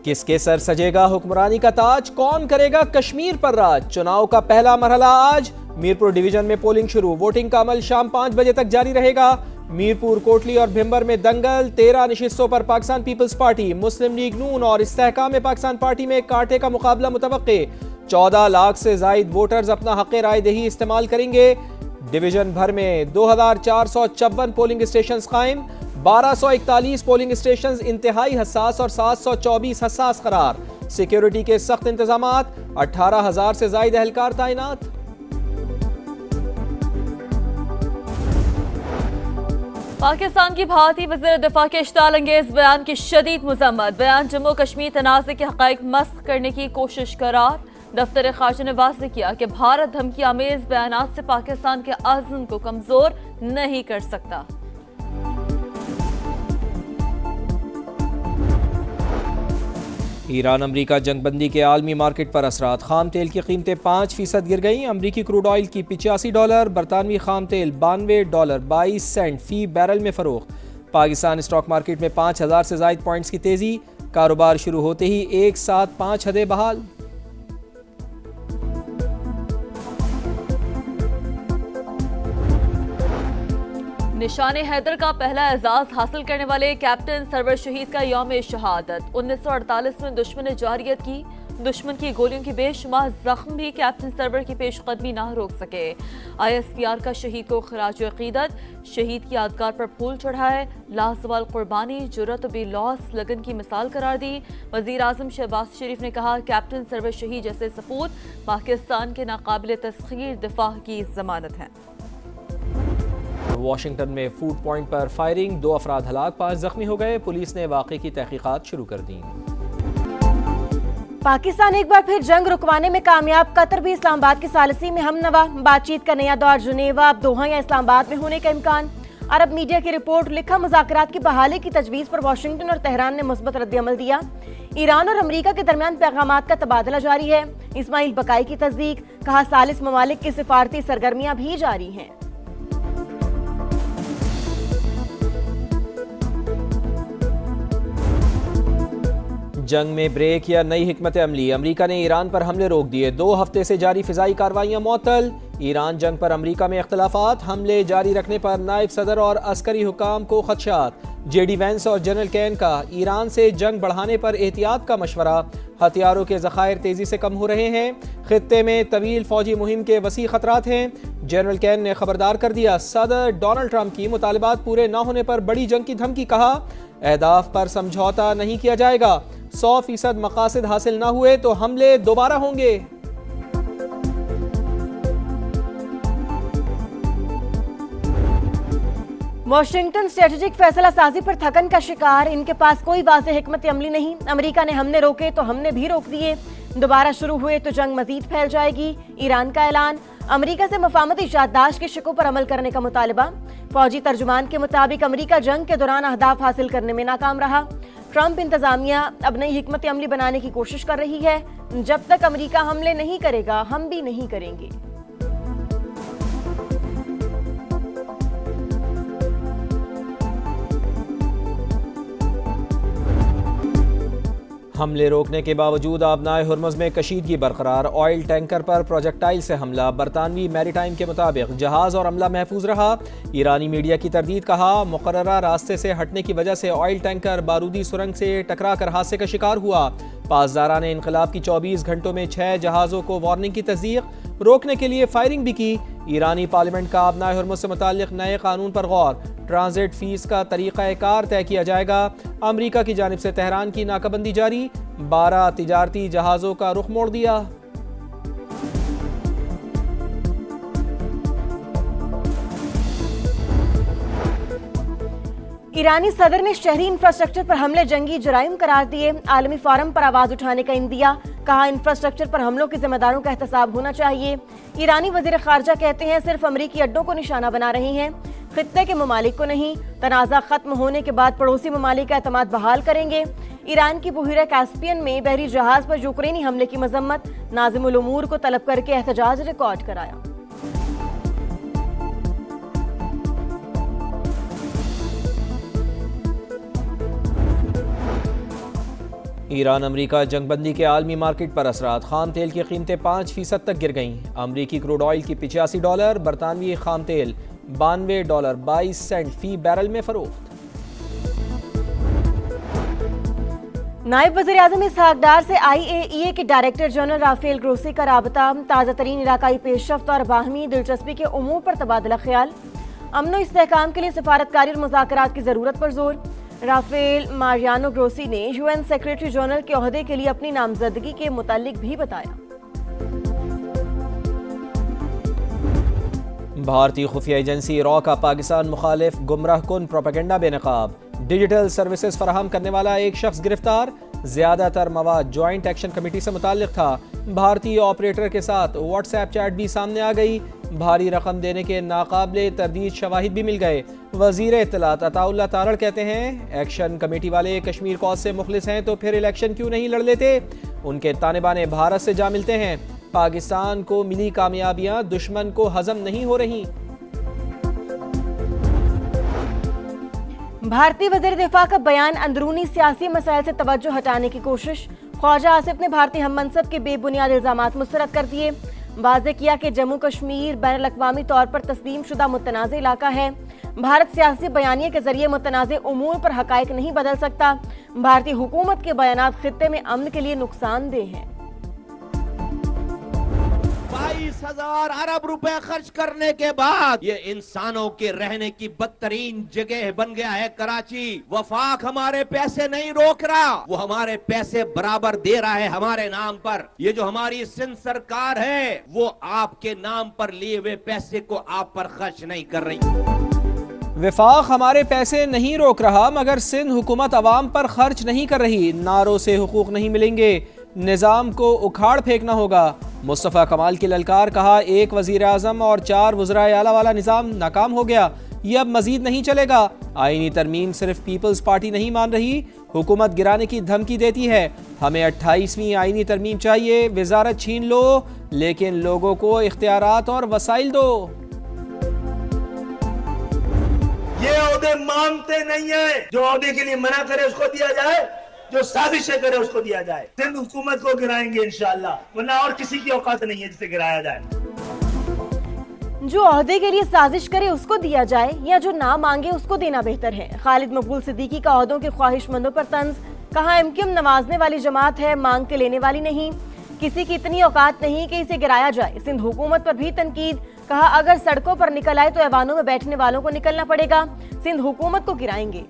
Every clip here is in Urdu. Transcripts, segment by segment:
کس کے سر سجے گا حکمرانی کا تاج؟ کون کرے گا کشمیر پر راج؟ چناؤ کا پہلا مرحلہ آج میرپور ڈویژن میں پولنگ شروع۔ ووٹنگ کا عمل شام 5 بجے تک جاری رہے گا۔ میرپور، کوٹلی اور بھمبر میں دنگل۔ 13 نشستوں پر پاکستان پیپلز پارٹی، مسلم لیگ نون اور استحکام پاکستان پارٹی میں کانٹے کا مقابلہ متوقع۔ 14 لاکھ سے زائد ووٹرز اپنا حق رائے دہی استعمال کریں گے۔ ڈویژن بھر میں 2454 پولنگ اسٹیشنز قائم۔ 1241 پولنگ اسٹیشنز انتہائی حساس اور 724 حساس قرار۔ سیکیورٹی کے سخت انتظامات۔ 18,000 سے زائد اہلکار تعینات۔ پاکستان کی بھارتی وزیر دفاع کے اشتعال انگیز بیان کی شدید مذمت۔ بیان جموں کشمیر تنازع کے حقائق مسخ کرنے کی کوشش قرار۔ دفتر خارجہ نے واضح کیا کہ بھارت دھمکی آمیز بیانات سے پاکستان کے عزم کو کمزور نہیں کر سکتا۔ ایران امریکہ جنگ بندی کے عالمی مارکیٹ پر اثرات۔ خام تیل کی قیمتیں 5% گر گئیں۔ امریکی کروڈ آئل کی $85، برطانوی خام تیل $92.22 فی بیرل میں فروخت۔ پاکستان اسٹاک مارکیٹ میں 5,000 سے زائد پوائنٹس کی تیزی۔ کاروبار شروع ہوتے ہی ایک ساتھ 5 حدیں بحال۔ نشان حیدر کا پہلا اعزاز حاصل کرنے والے کیپٹن سرور شہید کا یوم شہادت۔ 1948 میں دشمن نے جارحیت کی۔ دشمن کی گولیوں کی بے شمار زخم بھی کیپٹن سرور کی پیش قدمی نہ روک سکے۔ ISPR کا شہید کو خراج عقیدت۔ شہید کی یادگار پر پھول چڑھائے۔ لازوال قربانی، جرأت و بے لوث لگن کی مثال قرار دی۔ وزیر اعظم شہباز شریف نے کہا کیپٹن سرور شہید جیسے سپوت پاکستان کے ناقابل تسخیر دفاع کی ضمانت ہیں۔ واشنگٹن میں فوڈ پوائنٹ پر فائرنگ، 2 افراد ہلاک، 5 زخمی ہو گئے۔ پولیس نے واقعے کی تحقیقات شروع کر دیں۔ پاکستان ایک بار پھر جنگ رکوانے میں کامیاب۔ قطر بھی اسلام آباد کی ثالثی میں ہم نوا۔ بات چیت کا نیا دور جنیوا، اب دوحہ یا اسلام آباد میں ہونے کا امکان۔ عرب میڈیا کی رپورٹ، لکھا مذاکرات کی بحالی کی تجویز پر واشنگٹن اور تہران نے مثبت رد عمل دیا۔ ایران اور امریکہ کے درمیان پیغامات کا تبادلہ جاری ہے۔ اسماعیل بقائی کی تصدیق، کہا ثالث ممالک کی سفارتی سرگرمیاں بھی جاری ہیں۔ جنگ میں بریک یا نئی حکمت عملی؟ امریکہ نے ایران پر حملے روک دیے۔ 2 ہفتے سے جاری فضائی کارروائیاں معطل۔ ایران جنگ پر امریکہ میں اختلافات۔ حملے جاری رکھنے پر نائب صدر اور عسکری حکام کو خدشات۔ JD وینس اور جنرل کین کا ایران سے جنگ بڑھانے پر احتیاط کا مشورہ۔ ہتھیاروں کے ذخائر تیزی سے کم ہو رہے ہیں۔ خطے میں طویل فوجی مہم کے وسیع خطرات ہیں۔ جنرل کین نے خبردار کر دیا صدر ڈونلڈ ٹرمپ کی مطالبات پورے نہ ہونے پر بڑی جنگ کی دھمکی۔ کہا اہداف پر سمجھوتا نہیں کیا جائے گا۔ 100% مقاصد حاصل نہ ہوئے تو حملے دوبارہ ہوں گے۔ واشنگٹن اسٹریٹجک فیصلہ سازی پر تھکن کا شکار۔ ان کے پاس کوئی واضح حکمت عملی نہیں۔ امریکہ نے حملے روکے تو ہم نے بھی روک دیے۔ دوبارہ شروع ہوئے تو جنگ مزید پھیل جائے گی۔ ایران کا اعلان، امریکہ سے مفاہمتی یادداشت کے شقوں پر عمل کرنے کا مطالبہ۔ فوجی ترجمان کے مطابق امریکہ جنگ کے دوران اہداف حاصل کرنے میں ناکام رہا۔ ٹرمپ انتظامیہ اب نئی حکمت عملی بنانے کی کوشش کر رہی ہے۔ جب تک امریکہ حملے نہیں کرے گا ہم بھی نہیں کریں گے۔ حملے روکنے کے باوجود آبنائے ہرمز میں کشیدگی برقرار۔ آئل ٹینکر پر پروجیکٹائل سے حملہ۔ برطانوی میری ٹائم کے مطابق جہاز اور عملہ محفوظ رہا۔ ایرانی میڈیا کی تردید، کہا مقررہ راستے سے ہٹنے کی وجہ سے آئل ٹینکر بارودی سرنگ سے ٹکرا کر حادثے کا شکار ہوا۔ پاسداران انقلاب کی 24 گھنٹوں میں 6 جہازوں کو وارننگ کی تصدیق۔ روکنے کے لیے فائرنگ بھی کی۔ ایرانی پارلیمنٹ کا آبنائے ہرمز سے متعلق نئے قانون پر غور۔ ٹرانزٹ فیس کا طریقہ کار طے کیا جائے گا۔ امریکہ کی جانب سے تہران کی ناکہ بندی جاری۔ 12 تجارتی جہازوں کا رخ موڑ دیا۔ ایرانی صدر نے شہری انفراسٹرکچر پر حملے جنگی جرائم قرار دیے۔ عالمی فورم پر آواز اٹھانے کا اندیا، کہا انفراسٹرکچر پر حملوں کے ذمہ داروں کا احتساب ہونا چاہیے۔ ایرانی وزیر خارجہ کہتے ہیں صرف امریکی اڈوں کو نشانہ بنا رہے ہیں، خطے کے ممالک کو نہیں۔ تنازع ختم ہونے کے بعد پڑوسی ممالک کا اعتماد بحال کریں گے۔ ایران کی بحیرہ کاسپین میں بحری جہاز پر یوکرینی حملے کی مذمت، ناظم الامور کو طلب کر کے احتجاج ریکارڈ کرایا۔ ایران امریکہ جنگ بندی کے عالمی مارکیٹ پر اثرات، خام تیل کی قیمتیں 5% تک گر گئیں۔ امریکی کروڈ آئل کی $85، برطانوی خام تیل $92.22 فی بیرل میں فروخت۔ نائب وزیر اعظم اسحاق ڈار سے IAEA کے ڈائریکٹر جنرل رافیل گروسی کا رابطہ، تازہ ترین علاقائی پیش رفت اور باہمی دلچسپی کے امور پر تبادلہ خیال، امن و استحکام کے لیے سفارتکاری اور مذاکرات کی ضرورت پر زور۔ رافیل ماریانو گروسی نے UN سیکریٹری جنرل کے عہدے کے لیے اپنی نامزدگی کے متعلق بھی بتایا۔ بھارتی خفیہ ایجنسی را کا پاکستان مخالف گمراہ کن پروپیگنڈا بے نقاب، ڈیجیٹل سروسز فراہم کرنے والا ایک شخص گرفتار، زیادہ تر مواد جوائنٹ ایکشن کمیٹی سے متعلق تھا۔ بھارتی آپریٹر کے ساتھ واٹس ایپ چیٹ بھی سامنے آ گئی، بھاری رقم دینے کے ناقابل تردید شواہد بھی مل گئے۔ وزیر اطلاعات عطا اللہ تارڑ کہتے ہیں ایکشن کمیٹی والے کشمیر کاز سے مخلص ہیں تو پھر الیکشن کیوں نہیں لڑ لیتے؟ ان کے تانے بانے بھارت سے جا ملتے ہیں۔ پاکستان کو ملی کامیابیاں دشمن کو ہضم نہیں ہو رہی۔ بھارتی وزیر دفاع کا بیان اندرونی سیاسی مسائل سے توجہ ہٹانے کی کوشش، خواجہ آصف نے بھارتی ہم منصب کے بے بنیاد الزامات مسترد کر دیے، واضح کیا کہ جموں کشمیر بین الاقوامی طور پر تسلیم شدہ متنازع علاقہ ہے۔ بھارت سیاسی بیانیے کے ذریعے متنازع امور پر حقائق نہیں بدل سکتا۔ بھارتی حکومت کے بیانات خطے میں امن کے لیے نقصان دہ ہیں۔ 22,000 ارب روپے خرچ کرنے کے بعد یہ انسانوں کے رہنے کی بدترین جگہ بن گیا ہے کراچی۔ وفاق ہمارے پیسے نہیں روک رہا، وہ ہمارے پیسے برابر دے رہا ہے ہمارے نام پر۔ یہ جو ہماری سندھ سرکار ہے وہ آپ کے نام پر لیے ہوئے پیسے کو آپ پر خرچ نہیں کر رہی۔ وفاق ہمارے پیسے نہیں روک رہا مگر سندھ حکومت عوام پر خرچ نہیں کر رہی، نعروں سے حقوق نہیں ملیں گے، نظام کو اکھاڑ پھینکنا ہوگا۔ مصطفیٰ کمال کی للکار، کہا ایک وزیر اعظم اور 4 وزرائے اعلیٰ والا نظام ناکام ہو گیا، یہ اب مزید نہیں چلے گا۔ آئینی ترمیم صرف پیپلز پارٹی نہیں مان رہی، حکومت گرانے کی دھمکی دیتی ہے۔ ہمیں 28ویں آئینی ترمیم چاہیے، وزارت چھین لو لیکن لوگوں کو اختیارات اور وسائل دو۔ یہ عہدے مانگتے نہیں ہیں، جو عہدے کے لیے منع کرے اس کو دیا جائے، جو سازشیں کرے اس کو دیا جائے۔ سندھ حکومت کو گرائیں گے انشاءاللہ، ورنہ اور کسی کی اوقات نہیں ہے جسے گرایا جائے۔ جو عہدے کے لیے سازش کرے اس کو دیا جائے یا جو نہ مانگے اس کو دینا بہتر ہے۔ خالد مقبول صدیقی کا عہدوں کے خواہش مندوں پر طنز، کہا MQM نوازنے والی جماعت ہے، مانگ کے لینے والی نہیں، کسی کی اتنی اوقات نہیں کہ اسے گرایا جائے۔ سندھ حکومت پر بھی تنقید، کہا اگر سڑکوں پر نکل آئے تو ایوانوں میں بیٹھنے والوں کو نکلنا پڑے گا، سندھ حکومت کو گرائیں گے۔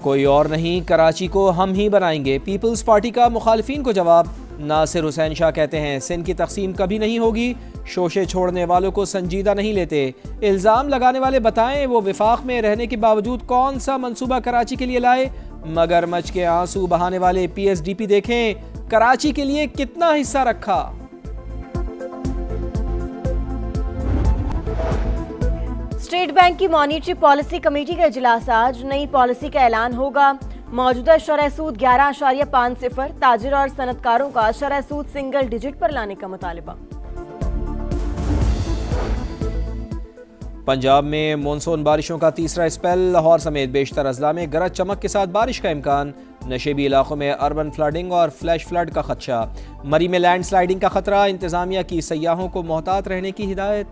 کوئی اور نہیں، کراچی کو ہم ہی بنائیں گے، پیپلز پارٹی کا مخالفین کو جواب۔ ناصر حسین شاہ کہتے ہیں سندھ کی تقسیم کبھی نہیں ہوگی، شوشے چھوڑنے والوں کو سنجیدہ نہیں لیتے، الزام لگانے والے بتائیں وہ وفاق میں رہنے کے باوجود کون سا منصوبہ کراچی کے لیے لائے، مگر مچ کے آنسو بہانے والے PSDP دیکھیں کراچی کے لیے کتنا حصہ رکھا۔ اسٹیٹ بینک کی مانیٹری پالیسی کمیٹی کا اجلاس آج، نئی پالیسی کا اعلان ہوگا۔ موجودہ شرح سود 11.50، تاجر اور صنعتکاروں کا شرح سود سنگل ڈیجٹ پر لانے کا مطالبہ۔ پنجاب میں مونسون بارشوں کا تیسرا اسپیل، لاہور سمیت بیشتر اضلاع میں گرج چمک کے ساتھ بارش کا امکان، نشیبی علاقوں میں اربن فلڈنگ اور فلیش فلڈ کا خدشہ، مری میں لینڈ سلائیڈنگ کا خطرہ، انتظامیہ کی سیاحوں کو محتاط رہنے کی ہدایت۔